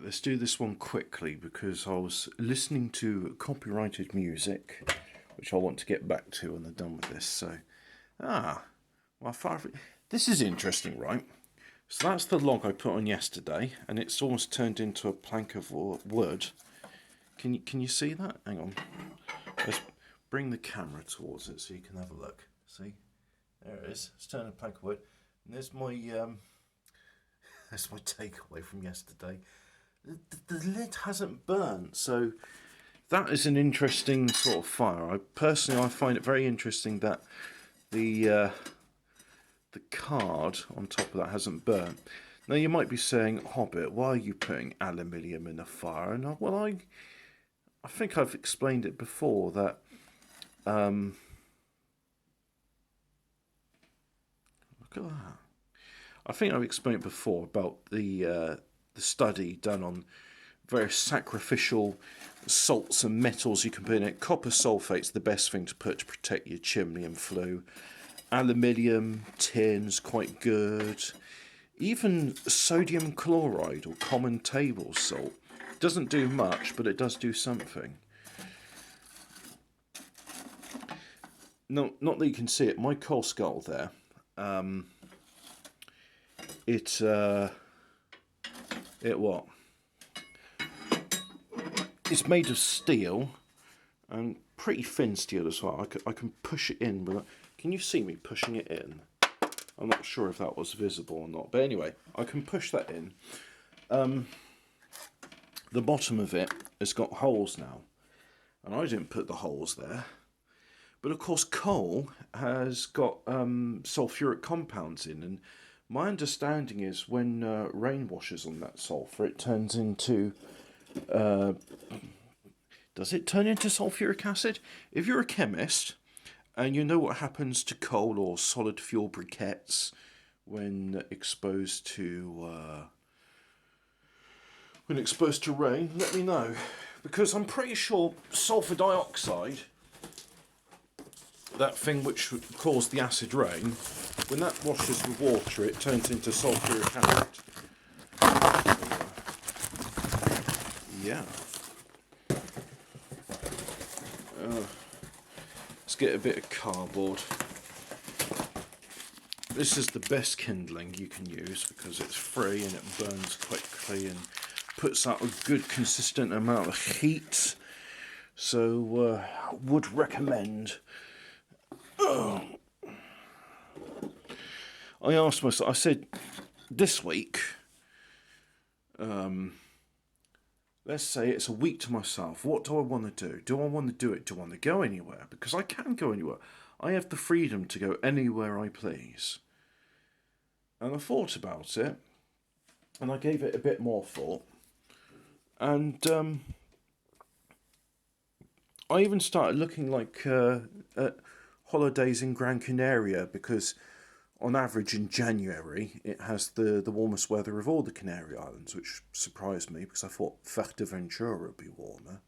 let's do this one quickly because I was listening to copyrighted music, which I want to get back to when I'm done with this. So, my far. This is interesting, right? So that's the log I put on yesterday, and it's almost turned into a plank of wood. Can you see that? Hang on. Let's bring the camera towards it so you can have a look. See, there it is. It's turned a plank of wood, and there's my that's my takeaway from yesterday. The lid hasn't burnt, so that is an interesting sort of fire. I find it very interesting that the card on top of that hasn't burnt. Now you might be saying, Hobbit, why are you putting aluminium in a fire? And I think I've explained it before that look at that. I think I've explained before about the study done on various sacrificial salts and metals you can put in it. Copper sulfate's the best thing to put to protect your chimney and flue. Aluminium, tin's quite good. Even sodium chloride or common table salt doesn't do much, but it does do something. No, not that you can see it. My coal skull there. It what? It's made of steel and pretty thin steel as well. I can push it in without. Can you see me pushing it in? I'm not sure if that was visible or not, but anyway, I can push that in. The bottom of it has got holes now, and I didn't put the holes there. But of course, coal has got sulfuric compounds in, and my understanding is when rain washes on that sulfur, it turns into. Does it turn into sulfuric acid? If you're a chemist and you know what happens to coal or solid fuel briquettes when exposed to rain, let me know, because I'm pretty sure sulfur dioxide, that thing which caused the acid rain, when that washes with water, it turns into sulfuric acid. Yeah. Let's get a bit of cardboard. This is the best kindling you can use because it's free and it burns quickly and puts out a good consistent amount of heat. So would recommend. I asked myself, I said, this week, let's say it's a week to myself, what do I want to do? Do I want to do it? Do I want to go anywhere? Because I can go anywhere. I have the freedom to go anywhere I please. And I thought about it, and I gave it a bit more thought. And I even started looking at holidays in Gran Canaria because on average in January it has the warmest weather of all the Canary Islands, which surprised me because I thought Fuerteventura would be warmer.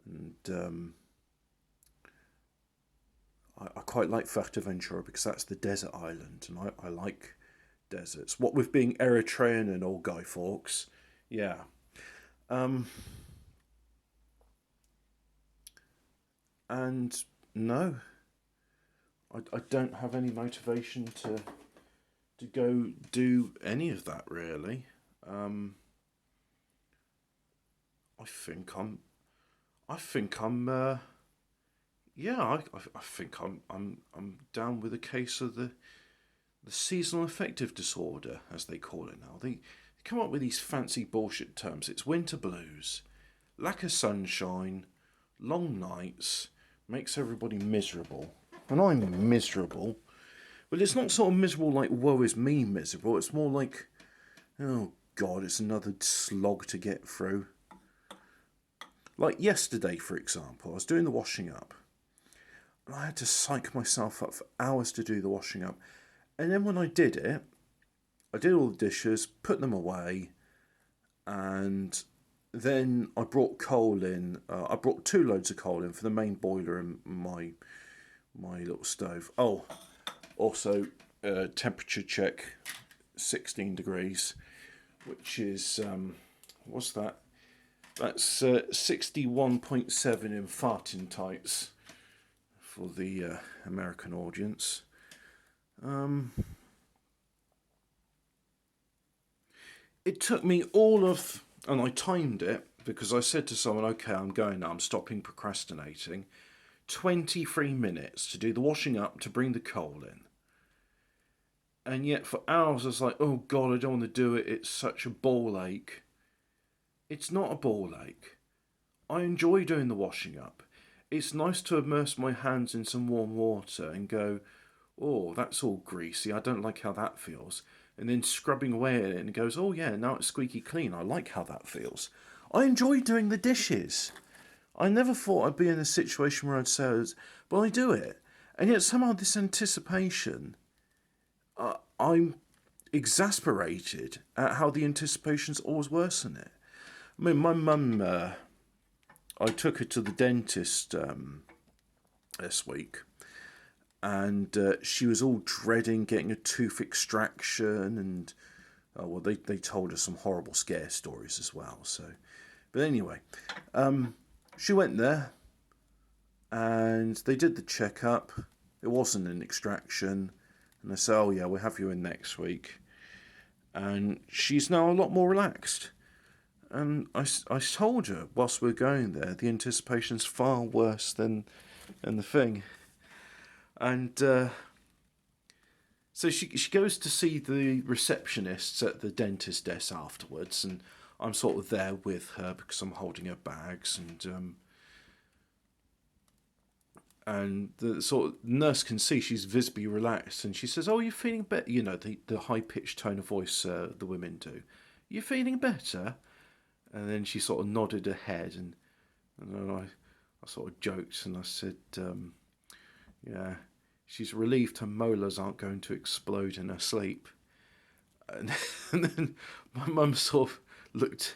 And I quite like Fuerteventura because that's the desert island, and I like deserts. What with being Eritrean and old Guy Fawkes, yeah. And no, I don't have any motivation to go do any of that really. I think I'm yeah, I think I'm down with a case of the seasonal affective disorder, as they call it now. They come up with these fancy bullshit terms. It's winter blues, lack of sunshine, long nights, makes everybody miserable. And I'm miserable. But it's not sort of miserable like woe is me miserable. It's more like, oh God, it's another slog to get through. Like yesterday, for example, I was doing the washing up. And I had to psych myself up for hours to do the washing up. And then when I did it, I did all the dishes, put them away, and then I brought coal in. I brought 2 loads of coal in for the main boiler and my little stove. Oh, also temperature check, 16 degrees, which is what's that? That's 61.7 in farting tights for the American audience. It took me and I timed it because I said to someone, okay, I'm going now, I'm stopping procrastinating. 23 minutes to do the washing up, to bring the coal in. And yet for hours I was like, oh God, I don't want to do it. It's such a ball ache. It's not a ball ache. I enjoy doing the washing up. It's nice to immerse my hands in some warm water and go, oh, that's all greasy. I don't like how that feels. And then scrubbing away at it and it goes, oh yeah, now it's squeaky clean. I like how that feels. I enjoy doing the dishes. I never thought I'd be in a situation where I'd say, but I do it. And yet somehow this anticipation, I'm exasperated at how the anticipation's always worse than it. I mean, my mum, I took her to the dentist this week, and she was all dreading getting a tooth extraction, and well, they told her some horrible scare stories as well. So, but anyway, she went there, and they did the checkup. It wasn't an extraction, and they said, "Oh yeah, we'll have you in next week." And she's now a lot more relaxed. And I told her whilst we were going there, the anticipation's far worse than the thing. And so she goes to see the receptionists at the dentist desk afterwards, and I'm sort of there with her because I'm holding her bags, and the sort of nurse can see she's visibly relaxed, and she says, "Oh, you're feeling better?" You know, the high pitched tone of voice the women do. "You feeling better?" And then she sort of nodded her head, and then I sort of joked and I said, "Yeah, she's relieved her molars aren't going to explode in her sleep." And, and then my mum sort of looked.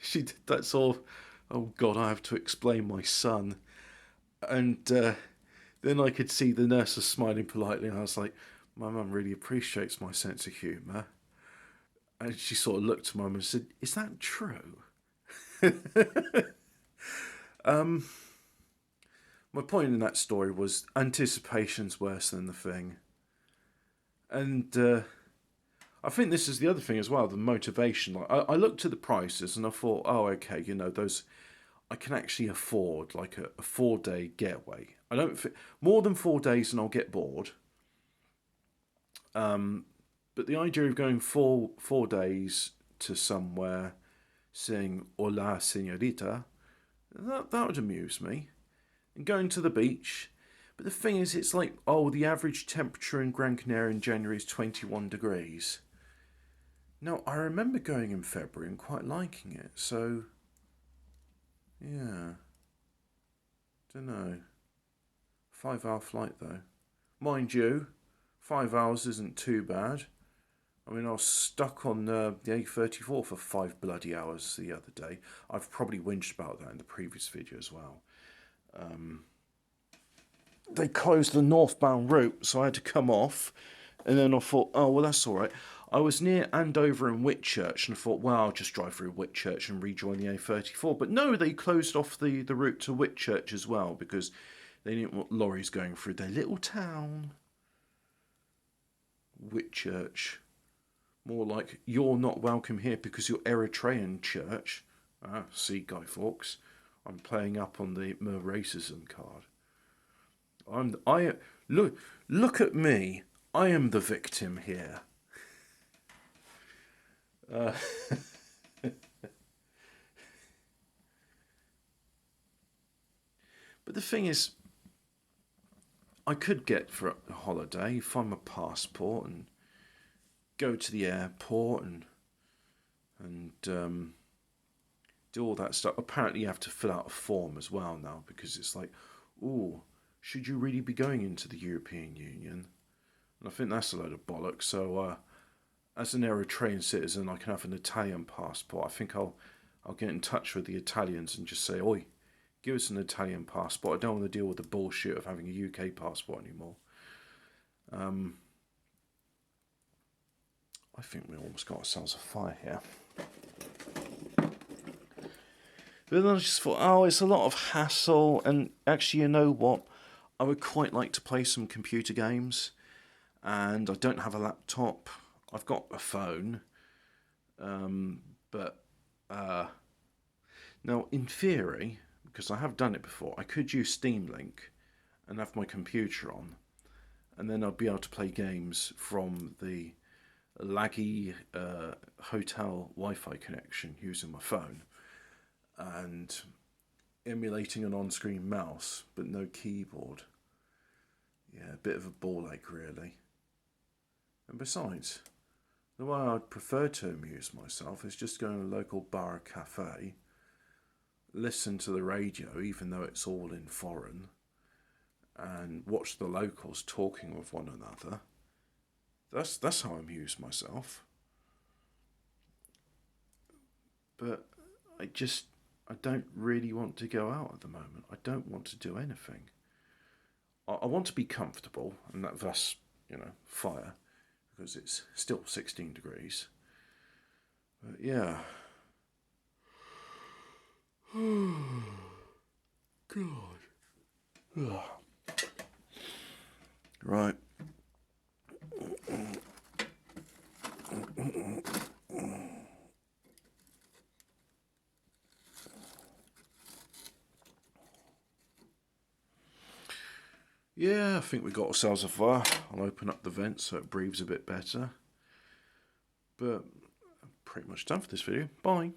She did that sort of, "Oh God, I have to explain my son." And then I could see the nurse was smiling politely, and I was like, my mum really appreciates my sense of humour. And she sort of looked at mum and said, "Is that true?" My point in that story was anticipation's worse than the thing. And I think this is the other thing as well, the motivation. Like, I looked at the prices and I thought, oh, okay, those I can actually afford like a 4-day getaway. I don't more than 4 days and I'll get bored. But the idea of going 4 days to somewhere, saying "Hola, señorita," that would amuse me. And going to the beach. But the thing is, it's like, oh, the average temperature in Gran Canaria in January is 21 degrees. Now, I remember going in February and quite liking it, so yeah. Don't know. 5-hour flight though. Mind you, 5 hours isn't too bad. I mean, I was stuck on the A34 for 5 bloody hours the other day. I've probably whinged about that in the previous video as well. They closed the northbound route, so I had to come off. And then I thought, oh, well, that's all right. I was near Andover and Whitchurch, and I thought, well, I'll just drive through Whitchurch and rejoin the A34. But no, they closed off the route to Whitchurch as well because they didn't want lorries going through their little town. Whitchurch. More like, you're not welcome here because you're Eritrean, church. Ah, see, Guy Fawkes, I'm playing up on the Mer racism card. Look at me. I am the victim here. But the thing is, I could get for a holiday, find my passport and go to the airport and do all that stuff. Apparently you have to fill out a form as well now because it's like, ooh, should you really be going into the European Union? And I think that's a load of bollocks. So as an Eritrean citizen, I can have an Italian passport. I think I'll get in touch with the Italians and just say, oi, give us an Italian passport. I don't want to deal with the bullshit of having a UK passport anymore. I think we almost got ourselves a fire here. But then I just thought, oh, it's a lot of hassle. And actually, you know what? I would quite like to play some computer games. And I don't have a laptop. I've got a phone. But now, in theory, because I have done it before, I could use Steam Link and have my computer on. And then I'd be able to play games from the laggy hotel Wi-Fi connection using my phone and emulating an on-screen mouse but no keyboard. Yeah, a bit of a ball ache really. And besides, the way I'd prefer to amuse myself is just going to a local bar or cafe, listen to the radio even though it's all in foreign, and watch the locals talking with one another. That's how I amuse myself. But I don't really want to go out at the moment. I don't want to do anything. I want to be comfortable, and thus, fire, because it's still 16 degrees. But yeah. God. Ugh. Right. Yeah, I think we got ourselves a fire. I'll open up the vent so it breathes a bit better. But I'm pretty much done for this video. Bye.